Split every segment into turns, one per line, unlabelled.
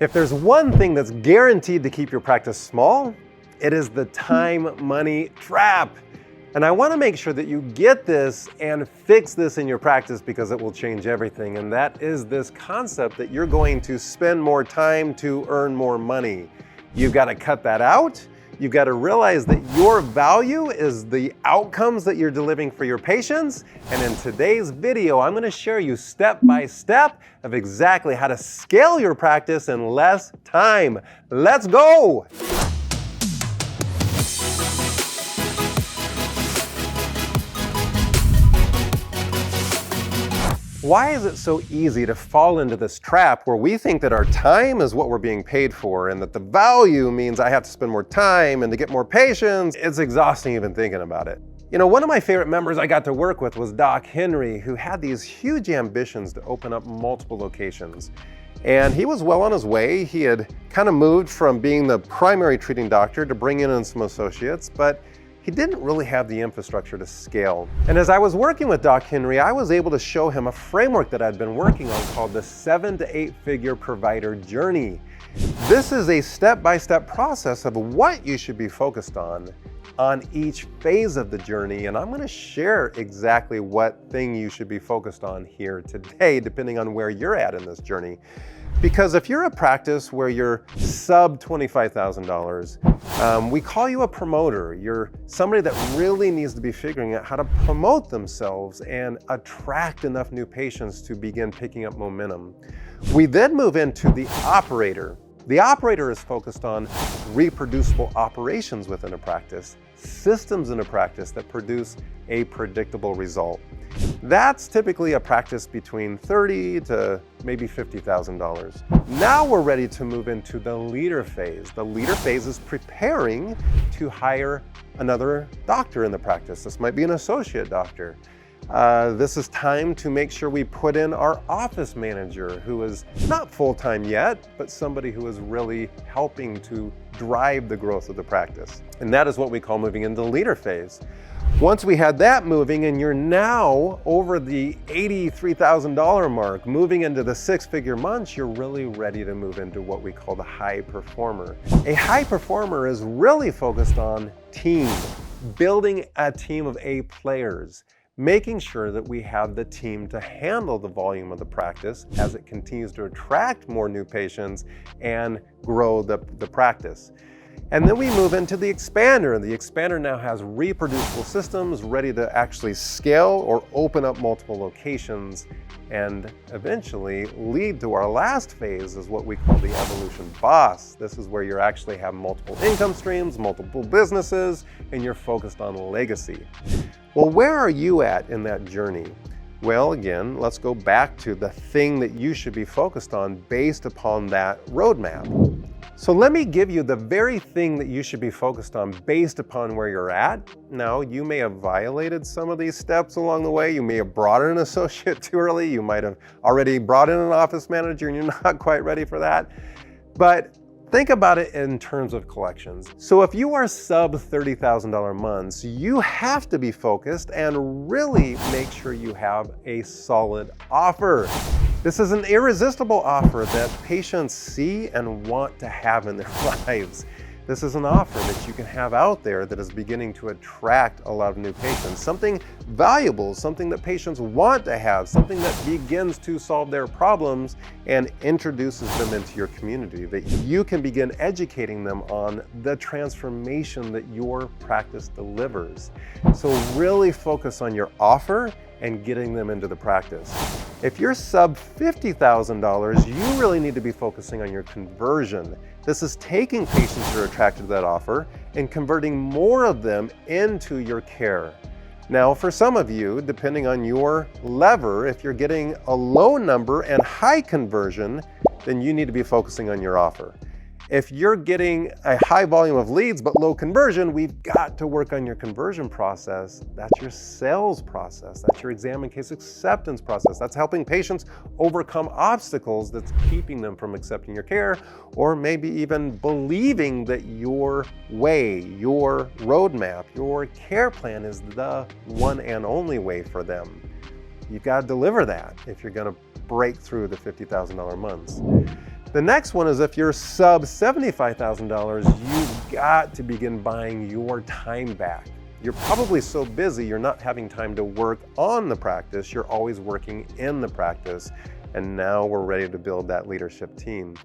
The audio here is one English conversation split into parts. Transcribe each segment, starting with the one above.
If there's one thing that's guaranteed to keep your practice small, it is the time money trap. And I want to make sure that you get this and fix this in your practice because it will change everything. And that is this concept that you're going to spend more time to earn more money. You've got to cut that out. You've got to realize that your value is the outcomes that you're delivering for your patients. And in today's video, I'm going to share you step by step of exactly how to scale your practice in less time. Let's go! Why is it so easy to fall into this trap where we think that our time is what we're being paid for and that the value means I have to spend more time and to get more patients? It's exhausting even thinking about it. You know, one of my favorite members I got to work with was Doc Henry, who had these huge ambitions to open up multiple locations. And he was well on his way. He had kind of moved from being the primary treating doctor to bring in some associates, but he didn't really have the infrastructure to scale. And as I was working with Doc Henry, I was able to show him a framework that I'd been working on called the 7 to 8 figure provider journey. This is a step-by-step process of what you should be focused on each phase of the journey. And I'm going to share exactly what thing you should be focused on here today, depending on where you're at in this journey. Because if you're a practice where you're sub $25,000, we call you a promoter. You're somebody that really needs to be figuring out how to promote themselves and attract enough new patients to begin picking up momentum. We then move into the operator. The operator is focused on reproducible operations within a practice, systems in a practice that produce a predictable result. That's typically a practice between $30,000 to maybe $50,000. Now we're ready to move into the leader phase. The leader phase is preparing to hire another doctor in the practice. This might be an associate doctor. This is time to make sure we put in our office manager, who is not full-time yet, but somebody who is really helping to drive the growth of the practice. And that is what we call moving into the leader phase. Once we had that moving and you're now over the $83,000 mark, moving into the 6-figure months, you're really ready to move into what we call the high performer. A high performer is really focused on team, building a team of A players, making sure that we have the team to handle the volume of the practice as it continues to attract more new patients and grow the practice. And then we move into the expander. The expander now has reproducible systems ready to actually scale or open up multiple locations and eventually lead to our last phase is what we call the evolution boss. This is where you actually have multiple income streams, multiple businesses, and you're focused on legacy. Well, where are you at in that journey? Well, again, let's go back to the thing that you should be focused on based upon that roadmap. So let me give you the very thing that you should be focused on based upon where you're at. Now, you may have violated some of these steps along the way. You may have brought in an associate too early. You might have already brought in an office manager and you're not quite ready for that. But think about it in terms of collections. So if you are sub $30,000 months, you have to be focused and really make sure you have a solid offer. This is an irresistible offer that patients see and want to have in their lives. This is an offer that you can have out there that is beginning to attract a lot of new patients. Something valuable, something that patients want to have, something that begins to solve their problems and introduces them into your community, that you can begin educating them on the transformation that your practice delivers. So really focus on your offer and getting them into the practice. If you're sub $50,000, you really need to be focusing on your conversion. This is taking patients who are attracted to that offer and converting more of them into your care. Now, for some of you, depending on your lever, if you're getting a low number and high conversion, then you need to be focusing on your offer. If you're getting a high volume of leads but low conversion, we've got to work on your conversion process. That's your sales process. That's your exam and case acceptance process. That's helping patients overcome obstacles that's keeping them from accepting your care, or maybe even believing that your way, your roadmap, your care plan is the one and only way for them. You've got to deliver that if you're going to break through the $50,000 months. The next one is if you're sub $75,000, you've got to begin buying your time back. You're probably so busy, you're not having time to work on the practice. You're always working in the practice. And now we're ready to build that leadership team.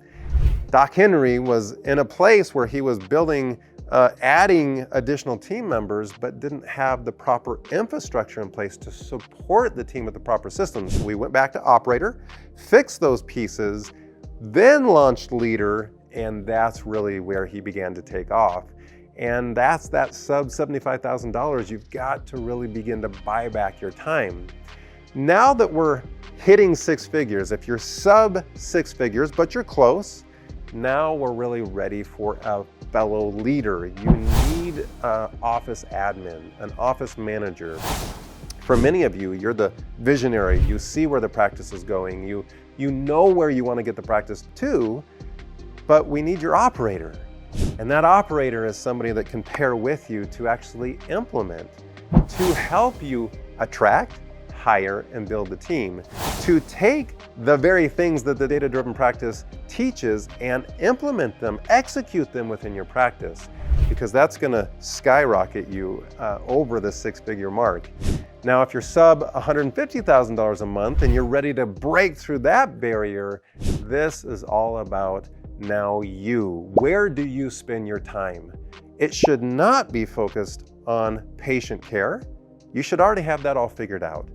Doc Henry was in a place where he was building, adding additional team members, but didn't have the proper infrastructure in place to support the team with the proper systems. So we went back to operator, fixed those pieces, then launched leader, and that's really where he began to take off. And that's that sub $75,000. You've got to really begin to buy back your time. Now that we're hitting six figures, if you're sub six figures, but you're close, now we're really ready for a fellow leader. You need an office admin, an office manager. For many of you, you're the visionary. You see where the practice is going. You know where you want to get the practice to, but we need your operator. And that operator is somebody that can pair with you to actually implement, to help you attract, hire, and build the team, to take the very things that the data-driven practice teaches and implement them, execute them within your practice, because that's going to skyrocket you over the six-figure mark. Now, if you're sub $150,000 a month and you're ready to break through that barrier, this is all about now you. Where do you spend your time? It should not be focused on patient care. You should already have that all figured out.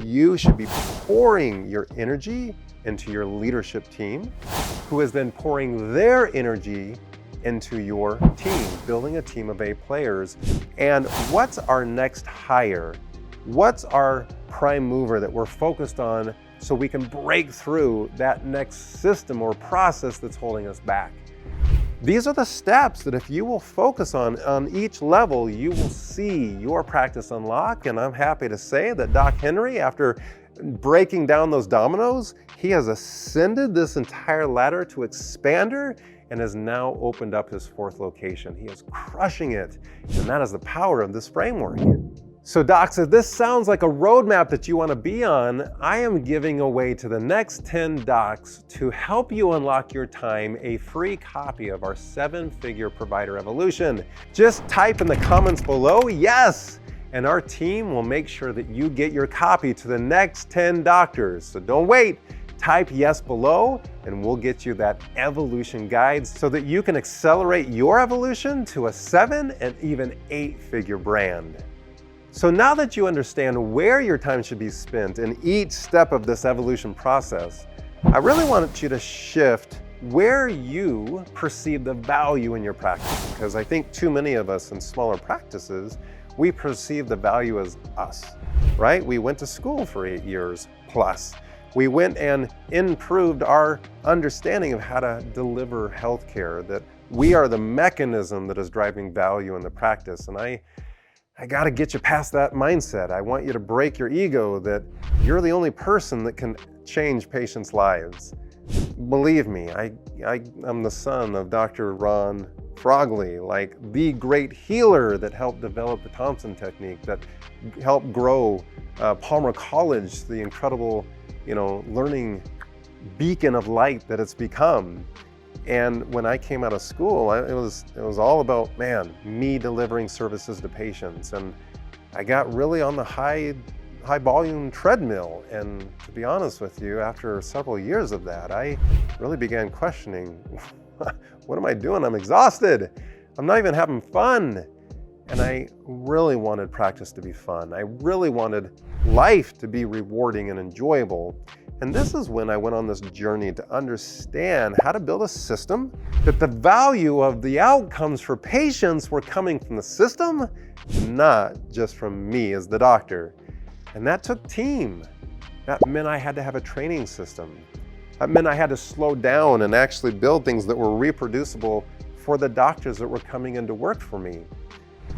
You should be pouring your energy into your leadership team, who is then pouring their energy into your team, building a team of A players. And what's our next hire? What's our prime mover that we're focused on so we can break through that next system or process that's holding us back? These are the steps that if you will focus on each level, you will see your practice unlock. And I'm happy to say that Doc Henry, after breaking down those dominoes, he has ascended this entire ladder to expander and has now opened up his fourth location. He is crushing it. And that is the power of this framework. So docs, if this sounds like a roadmap that you want to be on, I am giving away to the next 10 docs to help you unlock your time a free copy of our 7-figure provider evolution. Just type in the comments below, yes, and our team will make sure that you get your copy to the next 10 doctors. So don't wait, type yes below and we'll get you that evolution guide so that you can accelerate your evolution to a 7 and even 8-figure brand. So now that you understand where your time should be spent in each step of this evolution process, I really want you to shift where you perceive the value in your practice. Because I think too many of us in smaller practices, we perceive the value as us, right? We went to school for 8 years plus. We went and improved our understanding of how to deliver healthcare, that we are the mechanism that is driving value in the practice. And I got to get you past that mindset. I want you to break your ego that you're the only person that can change patients' lives. Believe me, I'm the son of Dr. Ron Frogley, like the great healer that helped develop the Thompson technique, that helped grow Palmer College, the incredible, learning beacon of light that it's become. And when I came out of school, it was all about, me delivering services to patients. And I got really on the high volume treadmill. And to be honest with you, after several years of that, I really began questioning, what am I doing? I'm exhausted. I'm not even having fun. And I really wanted practice to be fun. I really wanted life to be rewarding and enjoyable. And this is when I went on this journey to understand how to build a system that the value of the outcomes for patients were coming from the system, not just from me as the doctor. And that took team. That meant I had to have a training system. That meant I had to slow down and actually build things that were reproducible for the doctors that were coming in to work for me.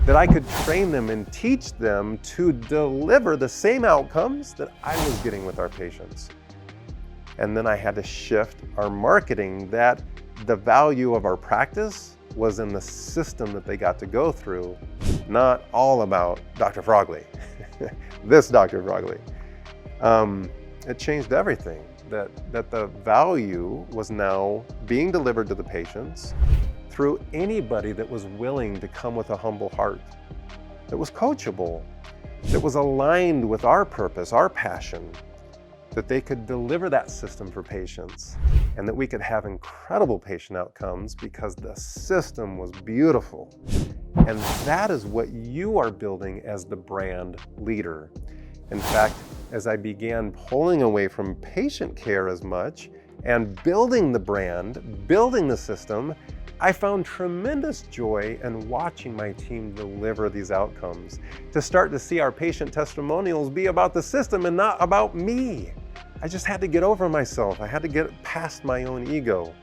That I could train them and teach them to deliver the same outcomes that I was getting with our patients. And then I had to shift our marketing, that the value of our practice was in the system that they got to go through, not all about Dr. Frogley, this Dr. Frogley. It changed everything. that the value was now being delivered to the patients through anybody that was willing to come with a humble heart, that was coachable, that was aligned with our purpose, our passion, that they could deliver that system for patients, and that we could have incredible patient outcomes because the system was beautiful. And that is what you are building as the brand leader. In fact, as I began pulling away from patient care as much and building the brand, building the system, I found tremendous joy in watching my team deliver these outcomes, to start to see our patient testimonials be about the system and not about me. I just had to get over myself. I had to get past my own ego.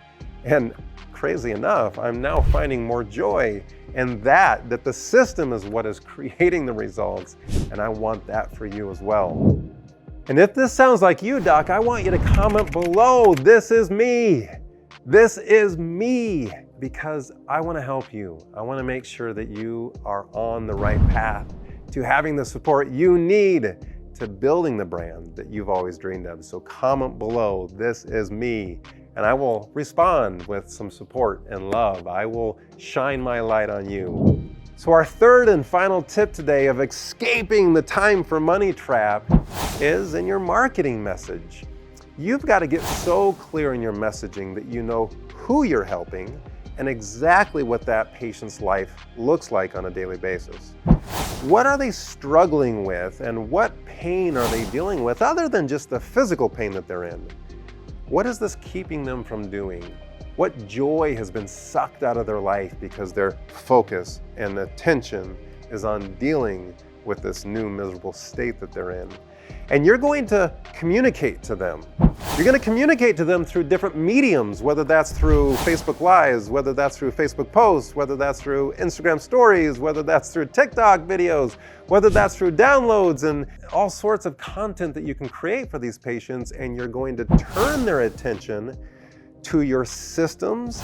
And crazy enough, I'm now finding more joy in that the system is what is creating the results. And I want that for you as well. And if this sounds like you, Doc, I want you to comment below, this is me. This is me, because I want to help you. I want to make sure that you are on the right path to having the support you need to building the brand that you've always dreamed of. So comment below, this is me, and I will respond with some support and love. I will shine my light on you. So our third and final tip today of escaping the time for money trap is in your marketing message. You've got to get so clear in your messaging that you know who you're helping and exactly what that patient's life looks like on a daily basis. What are they struggling with, and what pain are they dealing with other than just the physical pain that they're in? What is this keeping them from doing? What joy has been sucked out of their life because their focus and attention is on dealing with this new miserable state that they're in? And you're going to communicate to them. You're going to communicate to them through different mediums, whether that's through Facebook Lives, whether that's through Facebook posts, whether that's through Instagram stories, whether that's through TikTok videos, whether that's through downloads and all sorts of content that you can create for these patients. And you're going to turn their attention to your system's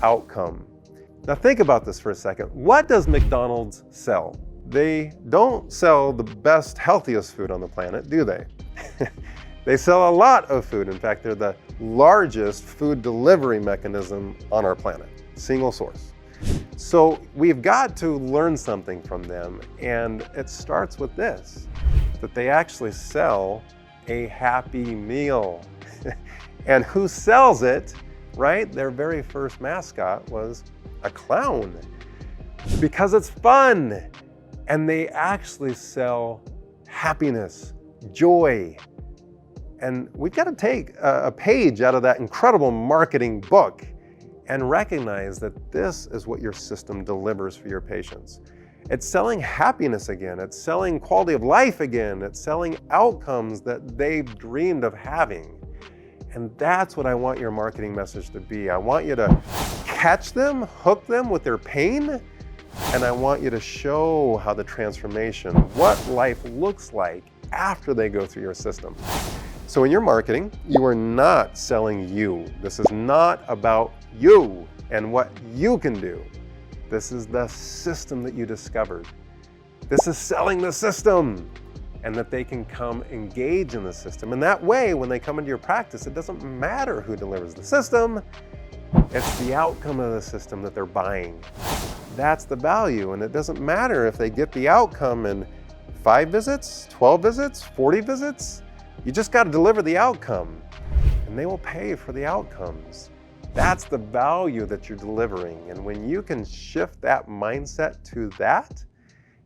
outcome. Now think about this for a second. What does McDonald's sell? They don't sell the best, healthiest food on the planet, do they? They sell a lot of food. In fact, they're the largest food delivery mechanism on our planet, single source. So we've got to learn something from them, and it starts with this, that they actually sell a Happy Meal. And who sells it, right? Their very first mascot was a clown, because it's fun. And they actually sell happiness, joy. And we've got to take a page out of that incredible marketing book and recognize that this is what your system delivers for your patients. It's selling happiness again. It's selling quality of life again. It's selling outcomes that they've dreamed of having. And that's what I want your marketing message to be. I want you to catch them, hook them with their pain, and I want you to show how the transformation, what life looks like after they go through your system. So in your marketing, you are not selling you. This is not about you and what you can do. This is the system that you discovered. This is selling the system, and that they can come engage in the system. And that way, when they come into your practice, it doesn't matter who delivers the system. It's the outcome of the system that they're buying. That's the value, and it doesn't matter if they get the outcome in 5 visits, 12 visits, 40 visits. You just got to deliver the outcome, and they will pay for the outcomes. That's the value that you're delivering, and when you can shift that mindset to that,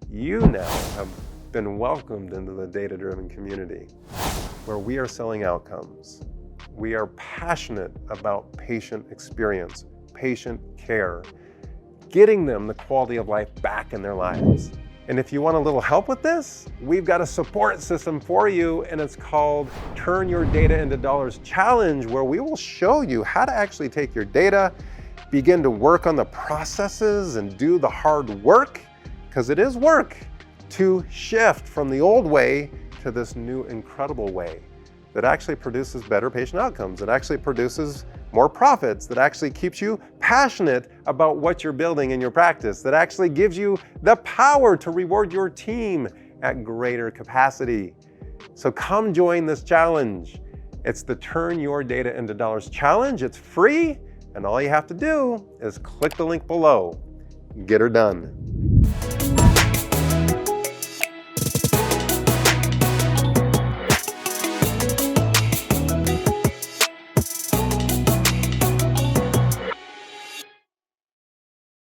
you now have been welcomed into the data-driven community where we are selling outcomes. We are passionate about patient experience, patient care, getting them the quality of life back in their lives. And if you want a little help with this, we've got a support system for you, and it's called Turn Your Data into Dollars Challenge, where we will show you how to actually take your data, begin to work on the processes and do the hard work, because it is work, to shift from the old way to this new incredible way that actually produces better patient outcomes, that actually produces more profits, that actually keeps you passionate about what you're building in your practice, that actually gives you the power to reward your team at greater capacity. So come join this challenge. It's the Turn Your Data into Dollars challenge. It's free, and all you have to do is click the link below. Get her done.